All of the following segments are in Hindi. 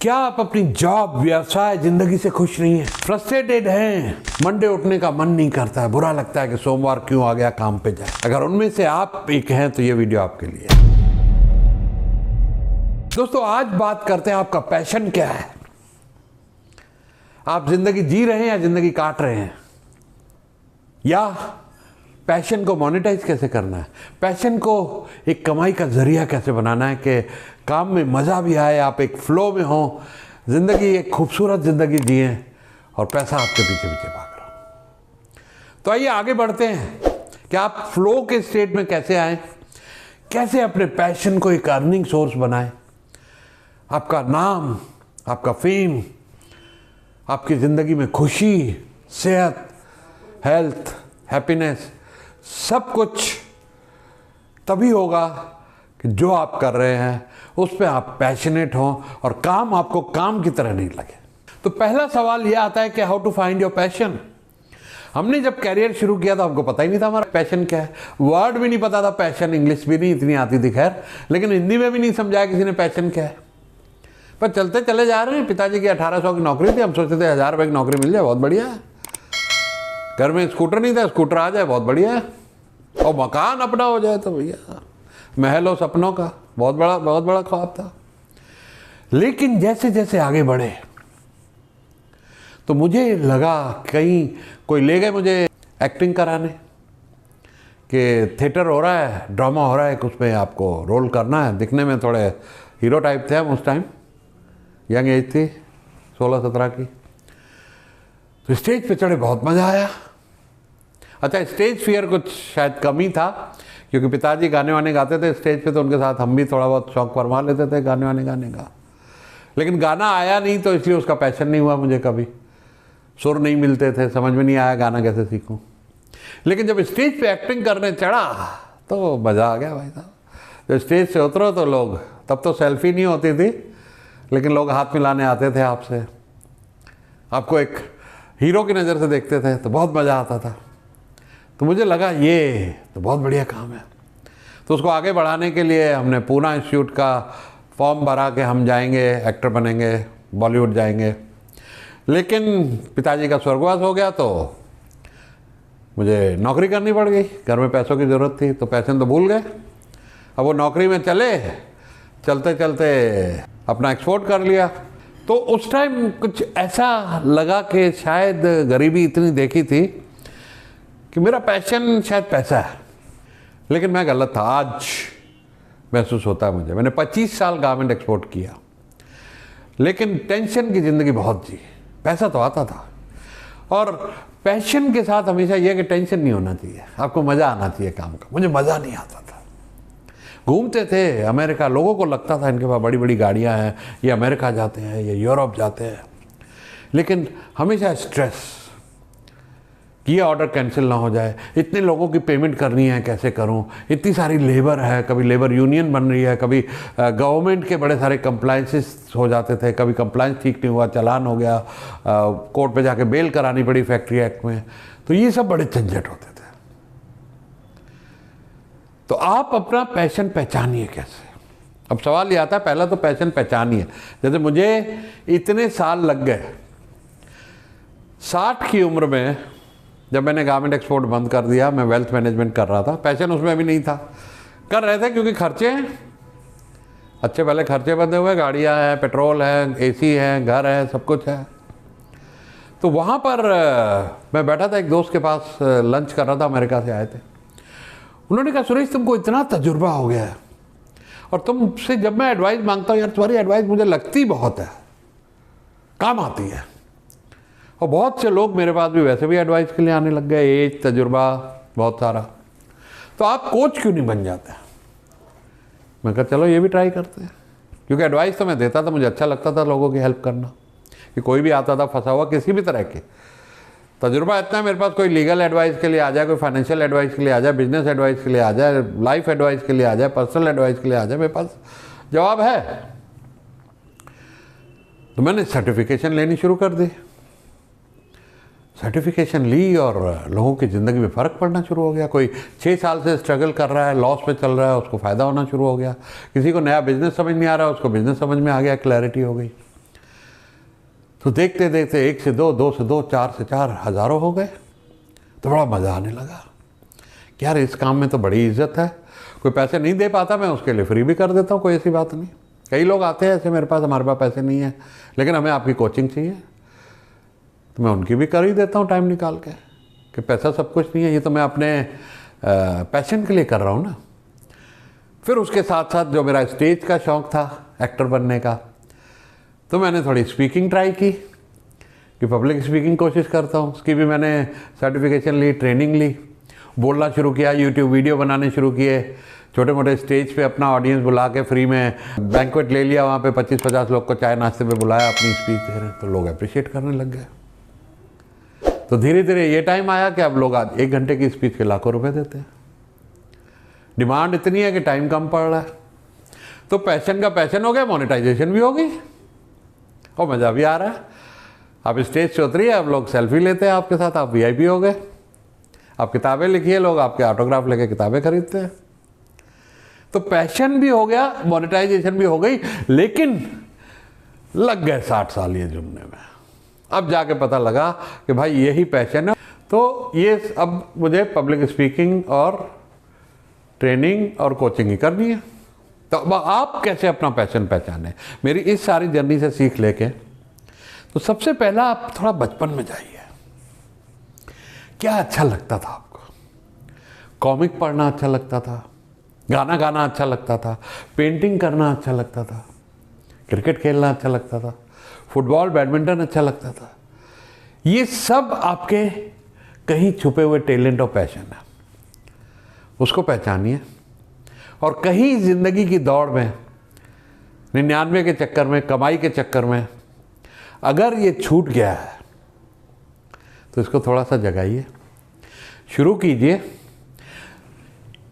क्या आप अपनी जॉब, व्यवसाय, जिंदगी से खुश नहीं है? फ्रस्ट्रेटेड हैं, मंडे उठने का मन नहीं करता है, बुरा लगता है कि सोमवार क्यों आ गया, काम पे जाए। अगर उनमें से आप एक हैं तो ये वीडियो आपके लिए है। दोस्तों, आज बात करते हैं आपका पैशन क्या है। आप जिंदगी जी रहे हैं या जिंदगी काट रहे हैं, या पैशन को मोनेटाइज कैसे करना है, पैशन को एक कमाई का जरिया कैसे बनाना है कि काम में मज़ा भी आए, आप एक फ्लो में हो, ज़िंदगी एक खूबसूरत ज़िंदगी जिए और पैसा आपके पीछे पीछे भाग रहा हो। तो आइए आगे बढ़ते हैं कि आप फ्लो के स्टेट में कैसे आए, कैसे अपने पैशन को एक अर्निंग सोर्स बनाएं। आपका नाम, आपका फेम, आपकी ज़िंदगी में खुशी, सेहत, हेल्थ, हैप्पीनेस, सब कुछ तभी होगा कि जो आप कर रहे हैं उस पर आप पैशनेट हों और काम आपको काम की तरह नहीं लगे। तो पहला सवाल यह आता है कि how to find your passion. हमने जब कैरियर शुरू किया था हमको पता ही नहीं था हमारा पैशन क्या है, वर्ड भी नहीं पता था पैशन, इंग्लिश भी नहीं इतनी आती थी खैर, लेकिन हिंदी में भी नहीं समझाया किसी ने पैशन क्या है। पर चलते चले जा रहे हैं। पिताजी की 1800 की नौकरी थी, हम सोचते थे 1000 रुपये की नौकरी मिल जाए बहुत बढ़िया है। घर में स्कूटर नहीं था, स्कूटर आ जाए बहुत बढ़िया है, और मकान अपना हो जाए तो भैया महल हो सपनों का, बहुत बड़ा ख्वाब था। लेकिन जैसे जैसे आगे बढ़े तो मुझे लगा कहीं कोई ले गए मुझे एक्टिंग कराने कि थिएटर हो रहा है, ड्रामा हो रहा है, उसमें आपको रोल करना है। दिखने में थोड़े हीरो टाइप थे हम उस टाइम, यंग एज थी 16-17 की। तो स्टेज पे चढ़े, बहुत मज़ा आया। अच्छा, स्टेज फियर कुछ शायद कम ही था क्योंकि पिताजी गाने वाने गाते थे स्टेज पे, तो उनके साथ हम भी थोड़ा बहुत शौक फरमा लेते थे गाने वाने गाने का। लेकिन गाना आया नहीं तो इसलिए उसका पैशन नहीं हुआ मुझे कभी। सुर नहीं मिलते थे, समझ में नहीं आया गाना कैसे सीखूं। लेकिन जब स्टेज पे एक्टिंग करने चढ़ा तो मज़ा आ गया भाई साहब। जब स्टेज से उतरो तो लोग, तब तो सेल्फी नहीं होती थी, लेकिन लोग हाथ मिलाने आते थे आपसे, आपको एक हीरो की नज़र से देखते थे, तो बहुत मज़ा आता था। तो मुझे लगा ये तो बहुत बढ़िया काम है। तो उसको आगे बढ़ाने के लिए हमने पूना इंस्टीट्यूट का फॉर्म भरा कि हम जाएंगे, एक्टर बनेंगे, बॉलीवुड जाएंगे। लेकिन पिताजी का स्वर्गवास हो गया तो मुझे नौकरी करनी पड़ गई, घर में पैसों की ज़रूरत थी, तो पैसे तो भूल गए। अब वो नौकरी में चलते चलते अपना एक्सपोर्ट कर लिया। तो उस टाइम कुछ ऐसा लगा कि शायद गरीबी इतनी देखी थी कि मेरा पैशन शायद पैसा है, लेकिन मैं गलत था। आज महसूस होता है मुझे। मैंने 25 साल गारमेंट एक्सपोर्ट किया, लेकिन टेंशन की ज़िंदगी बहुत जी। पैसा तो आता था, और पैशन के साथ हमेशा यह कि टेंशन नहीं होना चाहिए, आपको मज़ा आना चाहिए काम का। मुझे मज़ा नहीं आता था। घूमते थे अमेरिका, लोगों को लगता था इनके पास बड़ी बड़ी गाड़ियाँ हैं, ये अमेरिका जाते हैं, ये यूरोप जाते हैं, लेकिन हमेशा स्ट्रेस कि ये ऑर्डर कैंसिल ना हो जाए, इतने लोगों की पेमेंट करनी है, कैसे करूं, इतनी सारी लेबर है, कभी लेबर यूनियन बन रही है, कभी गवर्नमेंट के बड़े सारे कंप्लाइंसेस हो जाते थे, कभी कंप्लाइंस ठीक नहीं हुआ, चालान हो गया, कोर्ट पे जाके बेल करानी पड़ी फैक्ट्री एक्ट में। तो ये सब बड़े झंझट होते थे। तो आप अपना पैशन पहचानिए कैसे। अब सवाल ये आता है, पहला तो पैशन पहचानिए। जैसे मुझे इतने साल लग गए, 60 की उम्र में जब मैंने गारमेंट एक्सपोर्ट बंद कर दिया, मैं वेल्थ मैनेजमेंट कर रहा था। पैशन उसमें भी नहीं था, कर रहे थे क्योंकि खर्चे हैं अच्छे, पहले खर्चे बंधे हुए, गाड़ियाँ हैं, पेट्रोल है, एसी है, घर है, सब कुछ है। तो वहाँ पर मैं बैठा था एक दोस्त के पास, लंच कर रहा था, अमेरिका से आए थे। उन्होंने कहा, सुरेश तुमको इतना तजुर्बा हो गया है और तुमसे जब मैं एडवाइस मांगता हूँ, यार तुम्हारी एडवाइस मुझे लगती बहुत है, काम आती है। और बहुत से लोग मेरे पास भी वैसे भी एडवाइस के लिए आने लग गए, एज, तजुर्बा बहुत सारा। तो आप कोच क्यों नहीं बन जाते? मैं कहा चलो ये भी ट्राई करते हैं, क्योंकि एडवाइस तो मैं देता था, मुझे अच्छा लगता था लोगों की हेल्प करना। कि कोई भी आता था फंसा हुआ किसी भी तरह के, तजुर्बा इतना है मेरे पास, कोई लीगल एडवाइस के लिए आ जाए, कोई फाइनेंशियल एडवाइस के लिए आ जाए, बिजनेस एडवाइस के लिए आ जाए, लाइफ एडवाइस के लिए आ जाए, पर्सनल एडवाइस के लिए आ जाए, मेरे पास जवाब है। तो मैंने सर्टिफिकेशन लेनी शुरू कर दी। सर्टिफिकेशन ली और लोगों की ज़िंदगी में फ़र्क पड़ना शुरू हो गया। कोई 6 साल से स्ट्रगल कर रहा है, लॉस पे चल रहा है, उसको फ़ायदा होना शुरू हो गया। किसी को नया बिजनेस समझ नहीं आ रहा है, उसको बिजनेस समझ में आ गया, क्लैरिटी हो गई। तो देखते देखते 1 से 2, 2 से 2, 4 से 4 हज़ारों हो गए। तो बड़ा मज़ा आने लगा कि यार इस काम में तो बड़ी इज्जत है। कोई पैसे नहीं दे पाता, मैं उसके लिए फ्री भी कर देता हूँ, कोई ऐसी बात नहीं। कई लोग आते हैं ऐसे मेरे पास, हमारे पास पैसे नहीं है लेकिन हमें आपकी कोचिंग चाहिए, तो मैं उनकी भी कर ही देता हूँ टाइम निकाल के, कि पैसा सब कुछ नहीं है, ये तो मैं अपने पैशन के लिए कर रहा हूँ ना। फिर उसके साथ साथ जो मेरा स्टेज का शौक़ था एक्टर बनने का, तो मैंने थोड़ी स्पीकिंग ट्राई की कि पब्लिक स्पीकिंग कोशिश करता हूँ। उसकी भी मैंने सर्टिफिकेशन ली, ट्रेनिंग ली, बोलना शुरू किया, यूट्यूब वीडियो बनाने शुरू किए, छोटे मोटे स्टेज पे अपना ऑडियंस बुला के फ्री में बैंक्वेट ले लिया, वहाँ पे 25-50 लोग को चाय नाश्ते पे बुलाया, अपनी स्पीच दे रहे, तो लोग अप्रिशिएट करने लग गए। तो धीरे धीरे ये टाइम आया कि अब लोग आज 1 घंटे की स्पीच के लाखों रुपए देते हैं। डिमांड इतनी है कि टाइम कम पड़ रहा है, तो पैशन का पैशन हो गया, मोनेटाइजेशन भी हो गई और मज़ा भी आ रहा है। आप स्टेज से उतरिए, अब लोग सेल्फी लेते हैं आपके साथ, आप VIP हो गए। आप किताबें लिखिए, लोग आपके ऑटोग्राफ लेके किताबें खरीदते हैं। तो पैशन भी हो गया, मोनेटाइजेशन भी हो गई, लेकिन लग गए 60 साल ये जुड़ने में। अब जाके पता लगा कि भाई यही पैशन है। तो ये अब मुझे पब्लिक स्पीकिंग और ट्रेनिंग और कोचिंग ही करनी है। तो अब आप कैसे अपना पैशन पहचाने, मेरी इस सारी जर्नी से सीख लेके, तो सबसे पहला आप थोड़ा बचपन में जाइए। क्या अच्छा लगता था आपको? कॉमिक पढ़ना अच्छा लगता था, गाना गाना अच्छा लगता था, पेंटिंग करना अच्छा लगता था, क्रिकेट खेलना अच्छा लगता था, फुटबॉल बैडमिंटन अच्छा लगता था। ये सब आपके कहीं छुपे हुए टैलेंट और पैशन है, उसको पहचानिए। और कहीं ज़िंदगी की दौड़ में 99 के चक्कर में, कमाई के चक्कर में अगर ये छूट गया है तो इसको थोड़ा सा जगाइए, शुरू कीजिए।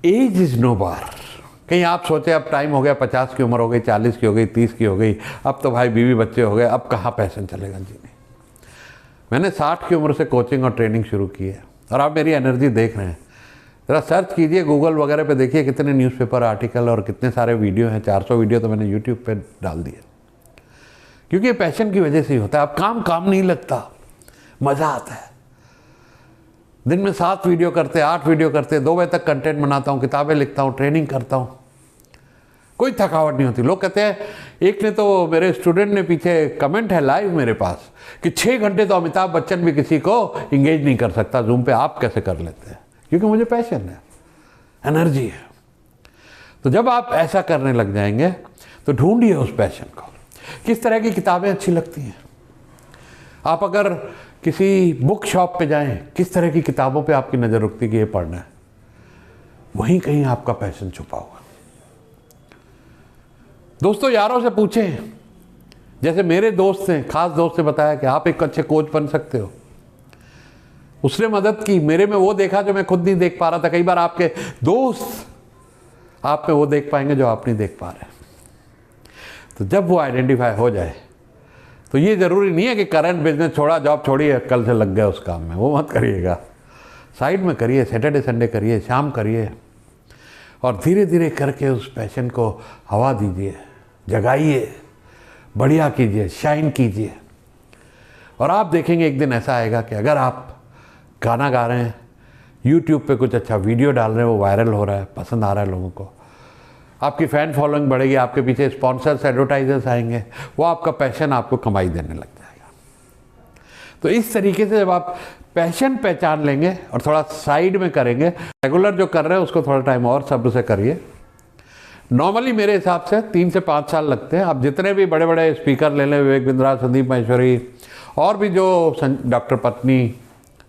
एज इज़ नो बार। कहीं आप सोचे अब टाइम हो गया, 50 की उम्र हो गई, 40 की हो गई, 30 की हो गई, अब तो भाई बीवी बच्चे हो गए, अब कहाँ पैशन चलेगा जी। नहीं, मैंने 60 की उम्र से कोचिंग और ट्रेनिंग शुरू की है और आप मेरी एनर्जी देख रहे हैं। ज़रा सर्च कीजिए गूगल वगैरह पे, देखिए कितने न्यूज़पेपर आर्टिकल और कितने सारे वीडियो हैं। 400 वीडियो तो मैंने यूट्यूब पे डाल दिए, क्योंकि ये पैशन की वजह से ही होता है। अब काम नहीं लगता, मज़ा आता है। दिन में 7 वीडियो करते, 8 वीडियो करते, 2 बजे तक कंटेंट बनाता हूँ, किताबें लिखता हूँ, ट्रेनिंग करता हूँ, कोई थकावट नहीं होती। लोग कहते हैं, एक ने तो मेरे स्टूडेंट ने पीछे कमेंट है लाइव मेरे पास कि 6 घंटे तो अमिताभ बच्चन भी किसी को इंगेज नहीं कर सकता जूम पे, आप कैसे कर लेते हैं? क्योंकि मुझे पैशन है, एनर्जी है। तो जब आप ऐसा करने लग जाएंगे तो ढूंढिए उस पैशन को। किस तरह की किताबें अच्छी लगती हैं? आप अगर किसी बुक शॉप पे जाएं, किस तरह की किताबों पे आपकी नज़र रुकती कि ये पढ़ना है? वहीं कहीं आपका पैशन छुपा हुआ। दोस्तों यारों से पूछें, जैसे मेरे दोस्त ने, खास दोस्त ने बताया कि आप एक अच्छे कोच बन सकते हो, उसने मदद की। मेरे में वो देखा जो मैं खुद नहीं देख पा रहा था। कई बार आपके दोस्त आप में वो देख पाएंगे जो आप नहीं देख पा रहे। तो जब वो आइडेंटिफाई हो जाए तो ये ज़रूरी नहीं है कि करंट बिजनेस छोड़ा, जॉब छोड़ी है, कल से लग गया उस काम में, वो मत करिएगा। साइड में करिए, सैटरडे संडे करिए, शाम करिए, और धीरे धीरे करके उस पैशन को हवा दीजिए, जगाइए, बढ़िया कीजिए, शाइन कीजिए। और आप देखेंगे एक दिन ऐसा आएगा कि अगर आप गाना गा रहे हैं, YouTube पे कुछ अच्छा वीडियो डाल रहे हैं, वो वायरल हो रहा है, पसंद आ रहा है लोगों को, आपकी फ़ैन फॉलोइंग बढ़ेगी, आपके पीछे स्पॉन्सर्स, एडवर्टाइजर्स आएंगे, वो आपका पैशन आपको कमाई देने लग जाएगा। तो इस तरीके से जब आप पैशन पहचान लेंगे और थोड़ा साइड में करेंगे, रेगुलर जो कर रहे हैं उसको थोड़ा टाइम और सब्र से करिए। नॉर्मली मेरे हिसाब से 3 से 5 साल लगते हैं। आप जितने भी बड़े बड़े स्पीकर ले लें, विवेक बिंद्रा, संदीप महेश्वरी, और भी जो डॉक्टर पत्नी,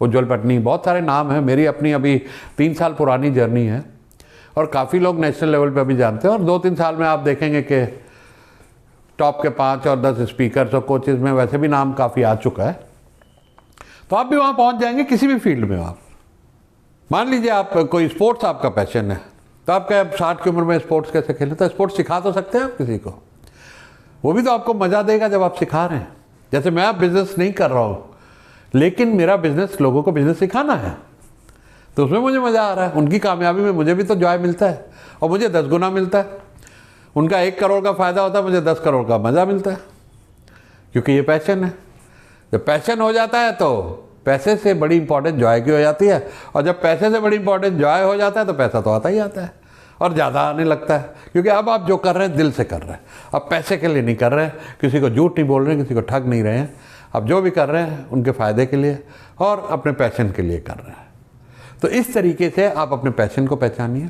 उज्ज्वल पटनी, बहुत सारे नाम हैं। मेरी अपनी अभी 3 साल पुरानी जर्नी है और काफ़ी लोग नेशनल लेवल पे अभी जानते हैं। और 2-3 साल में आप देखेंगे कि टॉप के 5 और 10 स्पीकर्स और कोचेज़ में वैसे भी नाम काफ़ी आ चुका है। तो आप भी वहाँ पहुँच जाएंगे किसी भी फील्ड में। आप मान लीजिए आप कोई स्पोर्ट्स आपका पैशन है, तो आप क्या 60 की उम्र में स्पोर्ट्स कैसे खेलें? तो स्पोर्ट्स सिखा तो सकते हैं आप किसी को, वो भी तो आपको मज़ा देगा जब आप सिखा रहे हैं। जैसे मैं अब बिज़नेस नहीं कर रहा हूँ, लेकिन मेरा बिज़नेस लोगों को बिज़नेस सिखाना है, तो उसमें मुझे मज़ा आ रहा है। उनकी कामयाबी में मुझे भी तो जॉय मिलता है, और मुझे 10 गुना मिलता है। उनका 1 करोड़ का फ़ायदा होता है, मुझे 10 करोड़ का मज़ा मिलता है, क्योंकि ये पैशन है। जब पैशन हो जाता है तो पैसे से बड़ी इंपॉर्टेंस जॉय की हो जाती है, और जब पैसे से बड़ी इंपॉर्टेंस जॉय हो जाता है तो पैसा तो आता ही आता है और ज़्यादा आने लगता है, क्योंकि अब आप जो कर रहे हैं दिल से कर रहे हैं। अब पैसे के लिए नहीं कर रहे हैं, किसी को झूठ नहीं बोल रहे हैं, किसी को ठग नहीं रहे हैं। अब जो भी कर रहे हैं उनके फ़ायदे के लिए और अपने पैशन के लिए कर रहे हैं। तो इस तरीके से आप अपने पैशन को पहचानिए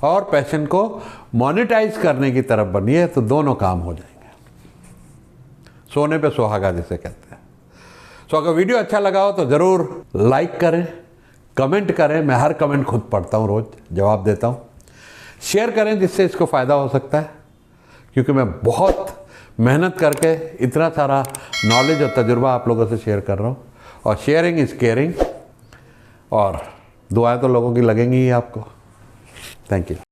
और पैशन को मोनेटाइज करने की तरफ बनिए, तो दोनों काम हो जाएंगे। सोने पे सुहागा जिसे कहते हैं। सो अगर वीडियो अच्छा लगा हो तो ज़रूर लाइक करें, कमेंट करें। मैं हर कमेंट खुद पढ़ता हूँ, रोज़ जवाब देता हूँ। शेयर करें जिससे इसको फ़ायदा हो सकता है, क्योंकि मैं बहुत मेहनत करके इतना सारा नॉलेज और तजुर्बा आप लोगों से शेयर कर रहा हूँ। और शेयरिंग इज़ केयरिंग, और दुआएं तो लोगों की लगेंगी ही आपको। Thank you.